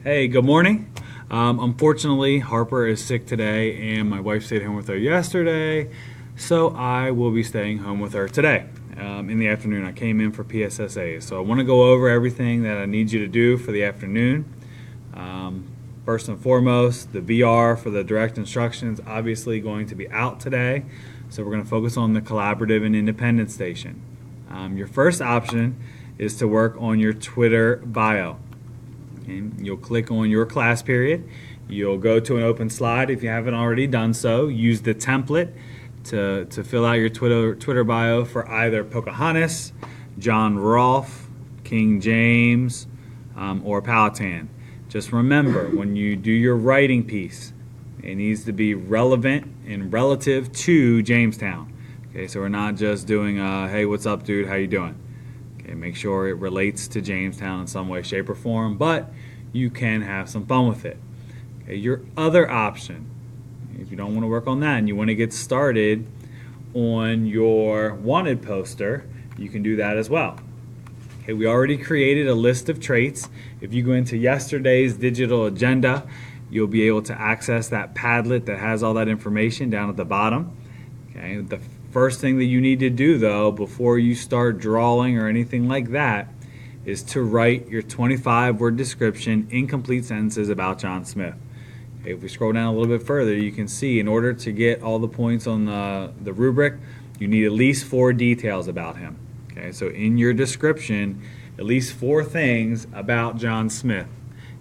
Hey, good morning. Unfortunately, Harper is sick today, and my wife stayed home with her yesterday, so I will be staying home with her today. In the afternoon, I came in for PSSA, so I want to go over everything that I need you to do for the afternoon. First and foremost, the VR for the direct instruction is obviously going to be out today, so we're going to focus on the collaborative and independent station. Your first option is to work on your Twitter bio. And you'll click on your class period. You'll go to an open slide if you haven't already done so. Use the template to fill out your Twitter bio for either Pocahontas, John Rolfe, King James, or Powhatan. Just remember, when you do your writing piece, it needs to be relevant and relative to Jamestown. Okay, so we're not just doing, hey, what's up, dude? How you doing? Okay, make sure it relates to Jamestown in some way, shape, or form, but you can have some fun with it. Okay, your other option, if you don't want to work on that and you want to get started on your wanted poster, you can do that as well. Okay, we already created a list of traits. If you go into yesterday's digital agenda, you'll be able to access that Padlet that has all that information down at the bottom. Okay, the first thing that you need to do, though, before you start drawing or anything like that, is to write your 25-word description, incomplete sentences about John Smith. Okay, if we scroll down a little bit further, you can see in order to get all the points on the rubric, you need at least 4 details about him. Okay, so in your description, at least 4 things about John Smith.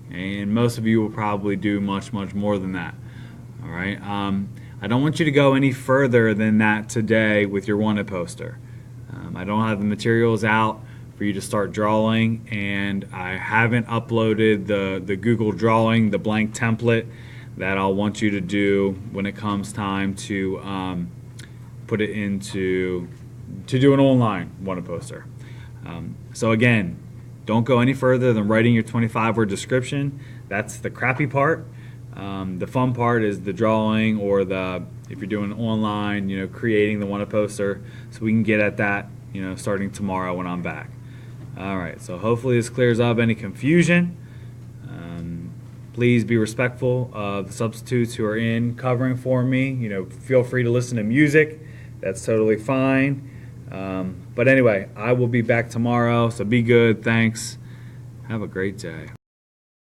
And most of you will probably do much, much more than that. All right. I don't want you to go any further than that today with your wanted poster. I don't have the materials out for you to start drawing, and I haven't uploaded the Google Drawing, the blank template that I'll want you to do when it comes time to put it into to do an online wanted poster. So again, don't go any further than writing your 25-word description. That's the crappy part. The fun part is the drawing, or if you're doing online, creating the wanted poster, so we can get at that, starting tomorrow when I'm back. All right, so hopefully this clears up any confusion. Please be respectful of the substitutes who are in covering for me. Feel free to listen to music. That's totally fine. But anyway, I will be back tomorrow, so be good. Thanks. Have a great day.